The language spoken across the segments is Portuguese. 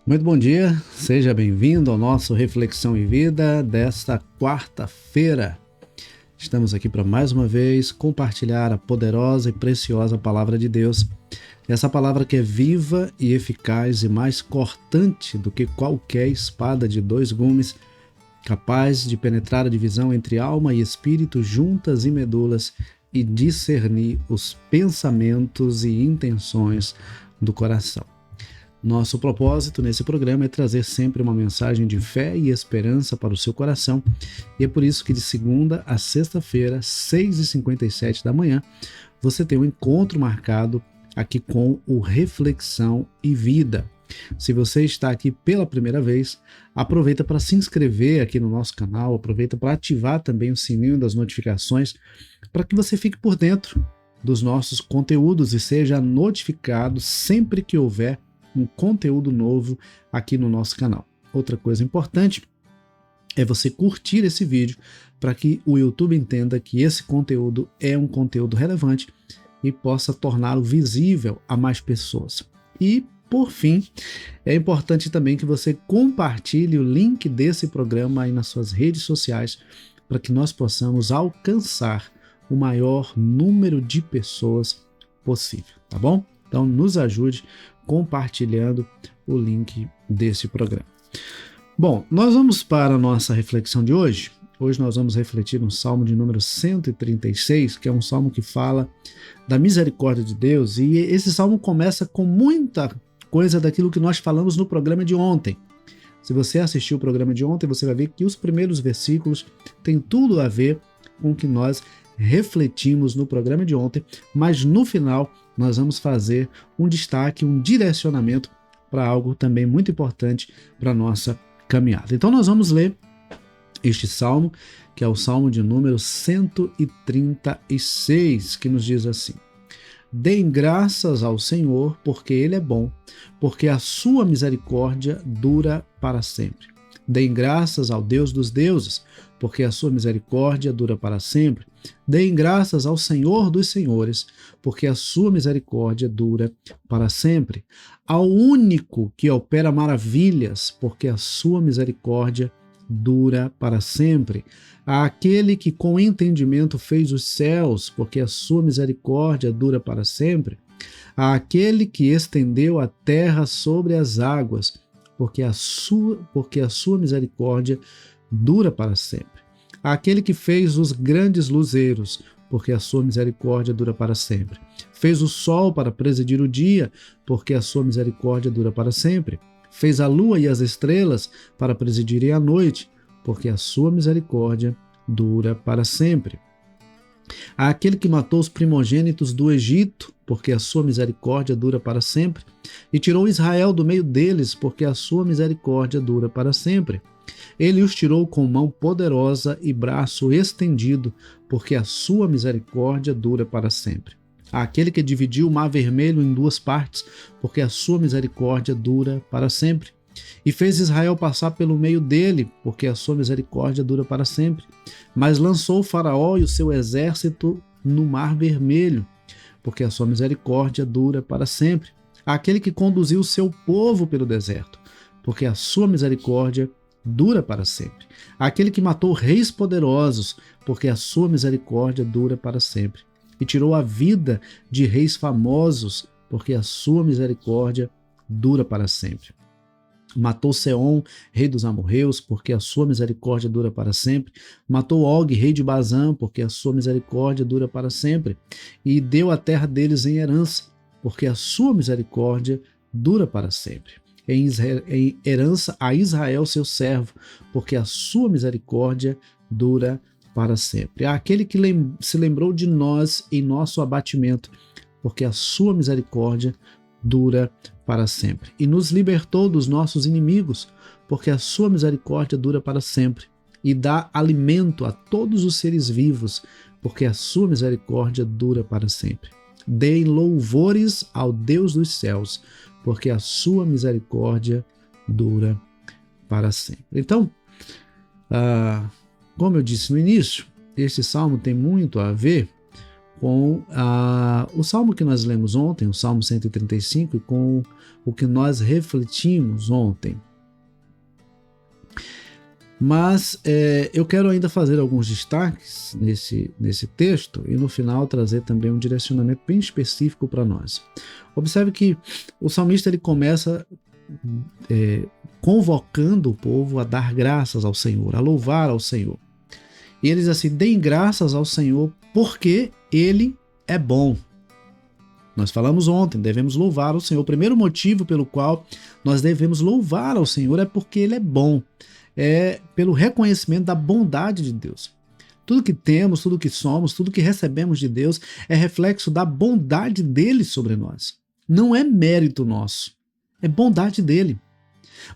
Muito bom dia, seja bem-vindo ao nosso Reflexão e Vida desta quarta-feira. Estamos aqui para mais uma vez compartilhar a poderosa e preciosa Palavra de Deus. Essa palavra que é viva e eficaz e mais cortante do que qualquer espada de dois gumes, capaz de penetrar a divisão entre alma e espírito, juntas e medulas, e discernir os pensamentos e intenções do coração. Nosso propósito nesse programa é trazer sempre uma mensagem de fé e esperança para o seu coração, e é por isso que de segunda a sexta-feira, 6h57 da manhã, você tem um encontro marcado aqui com o Reflexão e Vida. Se você está aqui pela primeira vez, aproveita para se inscrever aqui no nosso canal, aproveita para ativar também o sininho das notificações, para que você fique por dentro dos nossos conteúdos e seja notificado sempre que houver um conteúdo novo aqui no nosso canal. Outra coisa importante é você curtir esse vídeo para que o YouTube entenda que esse conteúdo é um conteúdo relevante e possa torná-lo visível a mais pessoas. E, por fim, é importante também que você compartilhe o link desse programa aí nas suas redes sociais para que nós possamos alcançar o maior número de pessoas possível, tá bom? Então, nos ajude compartilhando o link desse programa. Bom, nós vamos para a nossa reflexão de hoje. Hoje nós vamos refletir no Salmo de número 136, que é um salmo que fala da misericórdia de Deus, e esse salmo começa com muita coisa daquilo que nós falamos no programa de ontem. Se você assistiu o programa de ontem, você vai ver que os primeiros versículos têm tudo a ver com o que nós refletimos no programa de ontem, mas no final nós vamos fazer um destaque, um direcionamento para algo também muito importante para a nossa caminhada. Então nós vamos ler este salmo, que é o salmo de número 136, que nos diz assim: Deem graças ao Senhor, porque Ele é bom, porque a sua misericórdia dura para sempre. Deem graças ao Deus dos deuses, porque a sua misericórdia dura para sempre. Deem graças ao Senhor dos senhores, porque a sua misericórdia dura para sempre. Ao único que opera maravilhas, porque a sua misericórdia dura para sempre. Àquele que com entendimento fez os céus, porque a sua misericórdia dura para sempre. Àquele que estendeu a terra sobre as águas, porque a sua misericórdia dura para sempre. Àquele que fez os grandes luzeiros, porque a sua misericórdia dura para sempre. Fez o sol para presidir o dia, porque a sua misericórdia dura para sempre. Fez a lua e as estrelas para presidirem a noite, porque a sua misericórdia dura para sempre. Àquele que matou os primogênitos do Egito, porque a sua misericórdia dura para sempre, e tirou Israel do meio deles, porque a sua misericórdia dura para sempre. Ele os tirou com mão poderosa e braço estendido, porque a sua misericórdia dura para sempre. Àquele que dividiu o mar vermelho em duas partes, porque a sua misericórdia dura para sempre. E fez Israel passar pelo meio dele, porque a sua misericórdia dura para sempre. Mas lançou o Faraó e o seu exército no mar vermelho, porque a sua misericórdia dura para sempre. Àquele que conduziu o seu povo pelo deserto, porque a sua misericórdia dura para sempre. Àquele que matou reis poderosos, porque a sua misericórdia dura para sempre. E tirou a vida de reis famosos, porque a sua misericórdia dura para sempre. Matou Seom, rei dos amorreus, porque a sua misericórdia dura para sempre. Matou Og, rei de Bazã, porque a sua misericórdia dura para sempre. E deu a terra deles em herança, porque a sua misericórdia dura para sempre. Em herança a Israel, seu servo, porque a sua misericórdia dura para sempre. Aquele que se lembrou de nós em nosso abatimento, porque a sua misericórdia dura para sempre. E nos libertou dos nossos inimigos, porque a sua misericórdia dura para sempre. E dá alimento a todos os seres vivos, porque a sua misericórdia dura para sempre. Deem louvores ao Deus dos céus, porque a sua misericórdia dura para sempre. Então, como eu disse no início, este salmo tem muito a ver com o salmo que nós lemos ontem, o Salmo 135, e com o que nós refletimos ontem. Mas eu quero ainda fazer alguns destaques nesse texto e no final trazer também um direcionamento bem específico para nós. Observe que o salmista ele começa convocando o povo a dar graças ao Senhor, a louvar ao Senhor. E ele diz assim: deem graças ao Senhor porque Ele é bom. Nós falamos ontem, devemos louvar ao Senhor. O primeiro motivo pelo qual nós devemos louvar ao Senhor é porque Ele é bom. É pelo reconhecimento da bondade de Deus. Tudo que temos, tudo que somos, tudo que recebemos de Deus é reflexo da bondade dele sobre nós. Não é mérito nosso, é bondade dele.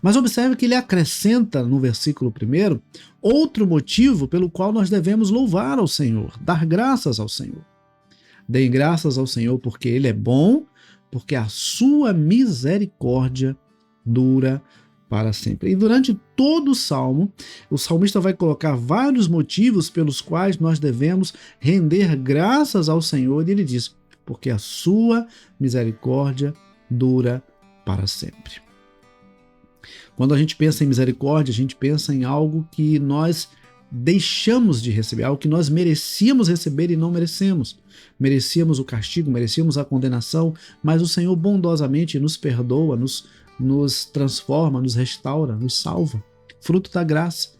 Mas observe que ele acrescenta no versículo 1 outro motivo pelo qual nós devemos louvar ao Senhor, dar graças ao Senhor. Deem graças ao Senhor porque ele é bom, porque a sua misericórdia dura para sempre. E durante todo o salmo, o salmista vai colocar vários motivos pelos quais nós devemos render graças ao Senhor, e ele diz: porque a sua misericórdia dura para sempre. Quando a gente pensa em misericórdia, a gente pensa em algo que nós deixamos de receber, algo que nós merecíamos receber e não merecemos. Merecíamos o castigo, merecíamos a condenação, mas o Senhor bondosamente nos perdoa, nos transforma, nos restaura, nos salva. Fruto da graça.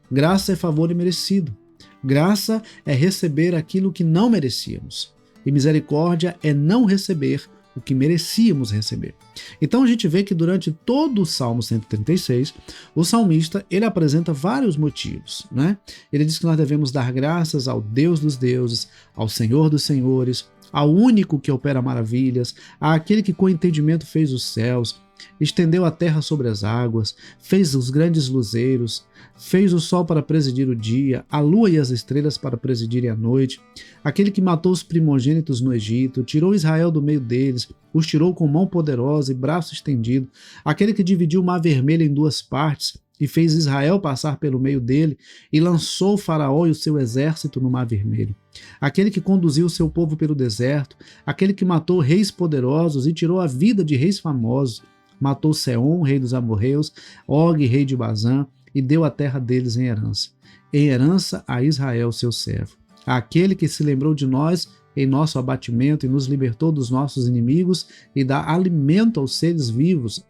Graça é favor imerecido. Graça é receber aquilo que não merecíamos. E misericórdia é não receber o que merecíamos receber. Então a gente vê que durante todo o Salmo 136, o salmista ele apresenta vários motivos, né? Ele diz que nós devemos dar graças ao Deus dos deuses, ao Senhor dos senhores, ao único que opera maravilhas, àquele que com entendimento fez os céus, estendeu a terra sobre as águas, fez os grandes luzeiros, fez o sol para presidir o dia, a lua e as estrelas para presidirem a noite, aquele que matou os primogênitos no Egito, tirou Israel do meio deles, os tirou com mão poderosa e braço estendido, aquele que dividiu o mar vermelho em duas partes e fez Israel passar pelo meio dele e lançou o faraó e o seu exército no mar vermelho, aquele que conduziu o seu povo pelo deserto, aquele que matou reis poderosos e tirou a vida de reis famosos, matou Seom, rei dos amorreus, Og, rei de Bazã, e deu a terra deles em herança a Israel, seu servo. Aquele que se lembrou de nós em nosso abatimento e nos libertou dos nossos inimigos e dá alimento aos seres vivos.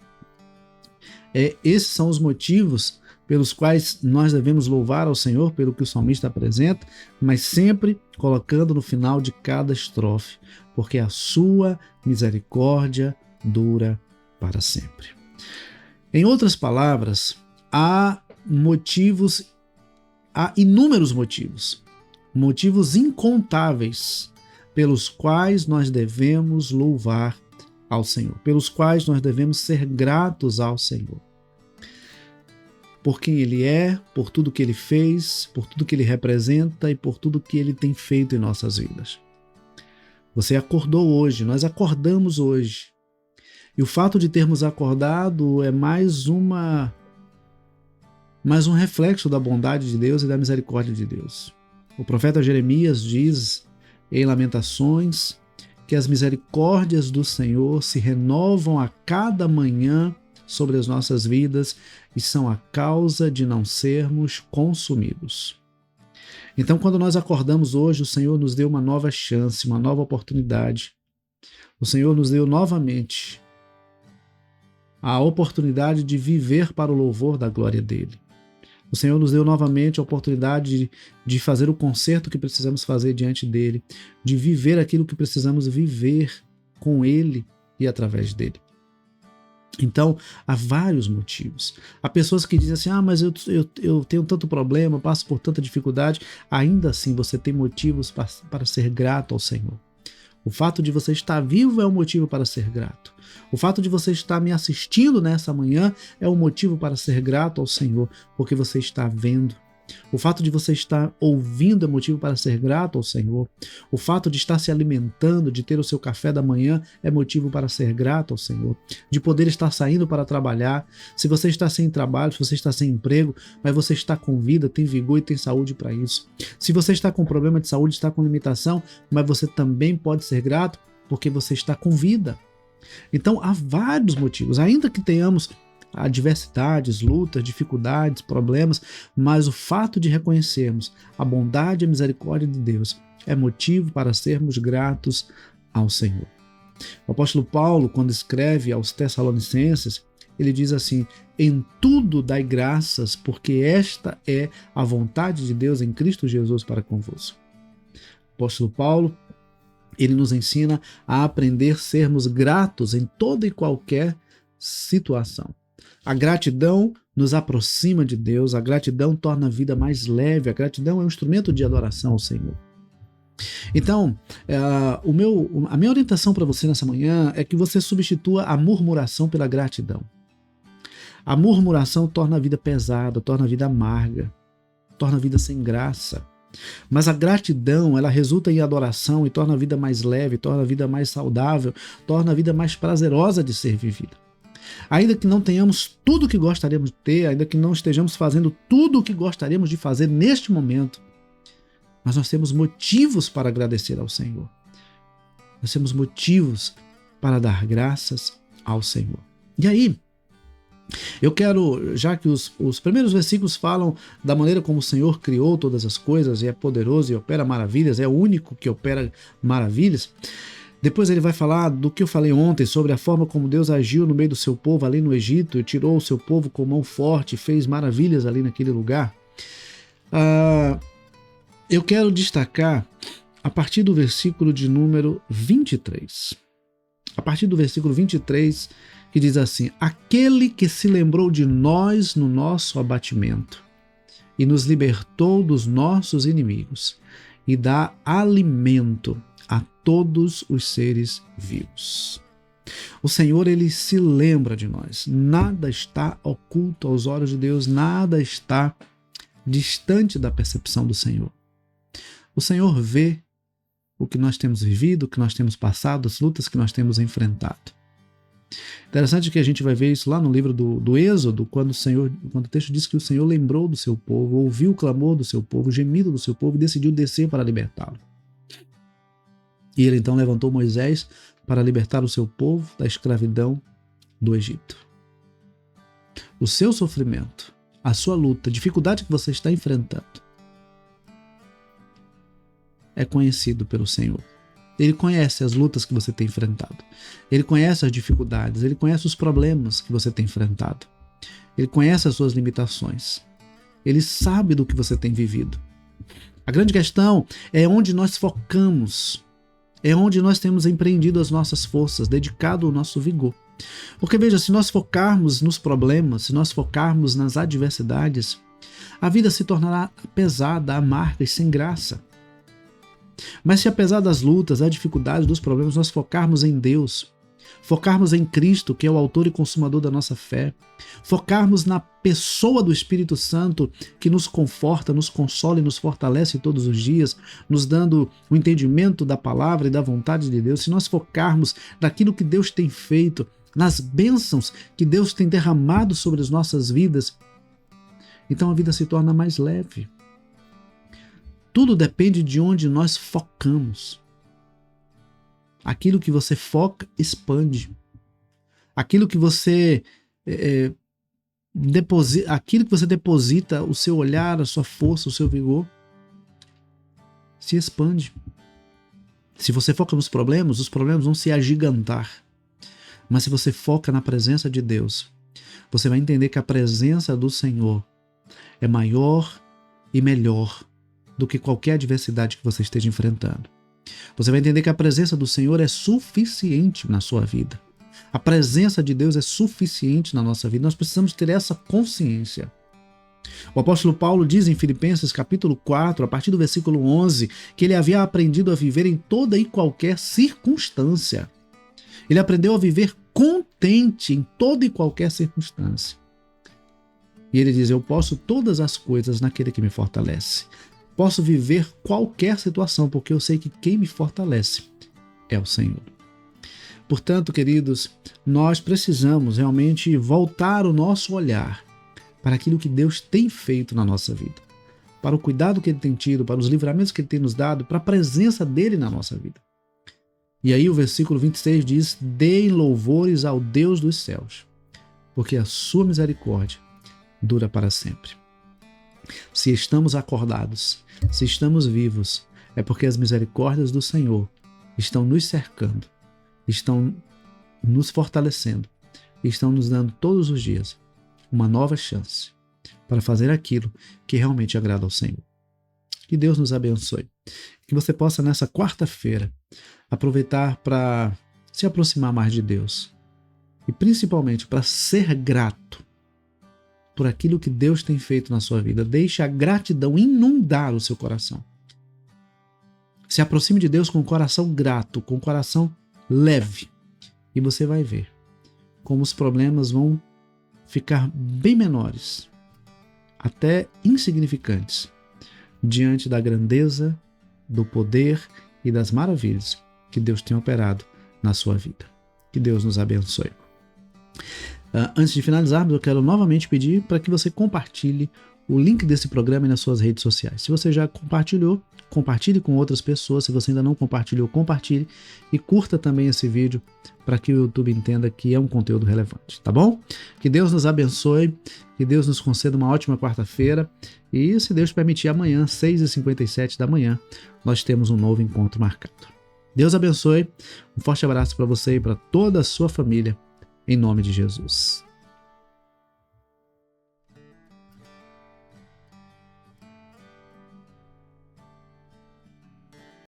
Esses são os motivos pelos quais nós devemos louvar ao Senhor, pelo que o salmista apresenta, mas sempre colocando no final de cada estrofe, porque a sua misericórdia dura para sempre. Em outras palavras, há inúmeros motivos incontáveis pelos quais nós devemos louvar ao Senhor, pelos quais nós devemos ser gratos ao Senhor. Por quem Ele é, por tudo que Ele fez, por tudo que Ele representa e por tudo que Ele tem feito em nossas vidas. Você acordou hoje, nós acordamos hoje. E o fato de termos acordado é mais um reflexo da bondade de Deus e da misericórdia de Deus. O profeta Jeremias diz em Lamentações que as misericórdias do Senhor se renovam a cada manhã sobre as nossas vidas e são a causa de não sermos consumidos. Então, quando nós acordamos hoje, o Senhor nos deu uma nova chance, uma nova oportunidade. O Senhor nos deu novamente a oportunidade de viver para o louvor da glória dele. O Senhor nos deu novamente a oportunidade de fazer o conserto que precisamos fazer diante dele, de viver aquilo que precisamos viver com ele e através dele. Então, há vários motivos. Há pessoas que dizem assim, mas eu tenho tanto problema, passo por tanta dificuldade. Ainda assim, você tem motivos para ser grato ao Senhor. O fato de você estar vivo é um motivo para ser grato. O fato de você estar me assistindo nessa manhã é um motivo para ser grato ao Senhor, porque você está vendo. O fato de você estar ouvindo é motivo para ser grato ao Senhor. O fato de estar se alimentando, de ter o seu café da manhã é motivo para ser grato ao Senhor. De poder estar saindo para trabalhar. Se você está sem trabalho, se você está sem emprego, mas você está com vida, tem vigor e tem saúde para isso. Se você está com problema de saúde, está com limitação, mas você também pode ser grato porque você está com vida. Então há vários motivos, ainda que tenhamos adversidades, lutas, dificuldades, problemas, mas o fato de reconhecermos a bondade e a misericórdia de Deus é motivo para sermos gratos ao Senhor. O apóstolo Paulo, quando escreve aos Tessalonicenses, ele diz assim: em tudo dai graças, porque esta é a vontade de Deus em Cristo Jesus para convosco. O apóstolo Paulo, ele nos ensina a aprender a sermos gratos em toda e qualquer situação. A gratidão nos aproxima de Deus, a gratidão torna a vida mais leve, a gratidão é um instrumento de adoração ao Senhor. Então, a minha orientação para você nessa manhã é que você substitua a murmuração pela gratidão. A murmuração torna a vida pesada, torna a vida amarga, torna a vida sem graça. Mas a gratidão, ela resulta em adoração e torna a vida mais leve, torna a vida mais saudável, torna a vida mais prazerosa de ser vivida. Ainda que não tenhamos tudo o que gostaríamos de ter, ainda que não estejamos fazendo tudo o que gostaríamos de fazer neste momento, mas nós temos motivos para agradecer ao Senhor. Nós temos motivos para dar graças ao Senhor. E aí, eu quero, já que os primeiros versículos falam da maneira como o Senhor criou todas as coisas, e é poderoso e opera maravilhas, é o único que opera maravilhas. Depois ele vai falar do que eu falei ontem sobre a forma como Deus agiu no meio do seu povo ali no Egito, e tirou o seu povo com mão forte e fez maravilhas ali naquele lugar. Eu quero destacar a partir do versículo de número 23. A partir do versículo 23, que diz assim: aquele que se lembrou de nós no nosso abatimento e nos libertou dos nossos inimigos e dá alimento a todos os seres vivos. O Senhor, ele se lembra de nós. Nada está oculto aos olhos de Deus, nada está distante da percepção do Senhor. O Senhor vê o que nós temos vivido, o que nós temos passado, as lutas que nós temos enfrentado. Interessante que a gente vai ver isso lá no livro do Êxodo, quando o texto diz que o Senhor lembrou do seu povo, ouviu o clamor do seu povo, o gemido do seu povo e decidiu descer para libertá-lo. E ele então levantou Moisés para libertar o seu povo da escravidão do Egito. O seu sofrimento, a sua luta, a dificuldade que você está enfrentando é conhecido pelo Senhor. Ele conhece as lutas que você tem enfrentado. Ele conhece as dificuldades, ele conhece os problemas que você tem enfrentado. Ele conhece as suas limitações. Ele sabe do que você tem vivido. A grande questão é onde nós focamos. É onde nós temos empreendido as nossas forças, dedicado o nosso vigor. Porque veja, se nós focarmos nos problemas, se nós focarmos nas adversidades, a vida se tornará pesada, amarga e sem graça. Mas se apesar das lutas, das dificuldades, dos problemas, nós focarmos em Deus, focarmos em Cristo, que é o autor e consumador da nossa fé, focarmos na pessoa do Espírito Santo, que nos conforta, nos consola e nos fortalece todos os dias, nos dando o entendimento da palavra e da vontade de Deus, se nós focarmos naquilo que Deus tem feito, nas bênçãos que Deus tem derramado sobre as nossas vidas, então a vida se torna mais leve. Tudo depende de onde nós focamos. Aquilo que você foca, expande. Aquilo que você deposita o seu olhar, a sua força, o seu vigor, se expande. Se você foca nos problemas, os problemas vão se agigantar. Mas se você foca na presença de Deus, você vai entender que a presença do Senhor é maior e melhor do que qualquer adversidade que você esteja enfrentando. Você vai entender que a presença do Senhor é suficiente na sua vida. A presença de Deus é suficiente na nossa vida. Nós precisamos ter essa consciência. O apóstolo Paulo diz em Filipenses capítulo 4, a partir do versículo 11, que ele havia aprendido a viver em toda e qualquer circunstância. Ele aprendeu a viver contente em toda e qualquer circunstância. E ele diz: eu posso todas as coisas naquele que me fortalece. Posso viver qualquer situação, porque eu sei que quem me fortalece é o Senhor. Portanto, queridos, nós precisamos realmente voltar o nosso olhar para aquilo que Deus tem feito na nossa vida, para o cuidado que Ele tem tido, para os livramentos que Ele tem nos dado, para a presença dEle na nossa vida. E aí o versículo 26 diz: deem louvores ao Deus dos céus, porque a sua misericórdia dura para sempre. Se estamos acordados, se estamos vivos, é porque as misericórdias do Senhor estão nos cercando, estão nos fortalecendo, estão nos dando todos os dias uma nova chance para fazer aquilo que realmente agrada ao Senhor. Que Deus nos abençoe. Que você possa, nessa quarta-feira, aproveitar para se aproximar mais de Deus e principalmente para ser grato por aquilo que Deus tem feito na sua vida. Deixe a gratidão inundar o seu coração. Se aproxime de Deus com o coração grato, com o coração leve, e você vai ver como os problemas vão ficar bem menores, até insignificantes, diante da grandeza, do poder e das maravilhas que Deus tem operado na sua vida. Que Deus nos abençoe. Antes de finalizarmos, eu quero novamente pedir para que você compartilhe o link desse programa nas suas redes sociais. Se você já compartilhou, compartilhe com outras pessoas. Se você ainda não compartilhou, compartilhe e curta também esse vídeo para que o YouTube entenda que é um conteúdo relevante, tá bom? Que Deus nos abençoe, que Deus nos conceda uma ótima quarta-feira e, se Deus permitir, amanhã, 6h57 da manhã, nós temos um novo encontro marcado. Deus abençoe, um forte abraço para você e para toda a sua família, em nome de Jesus.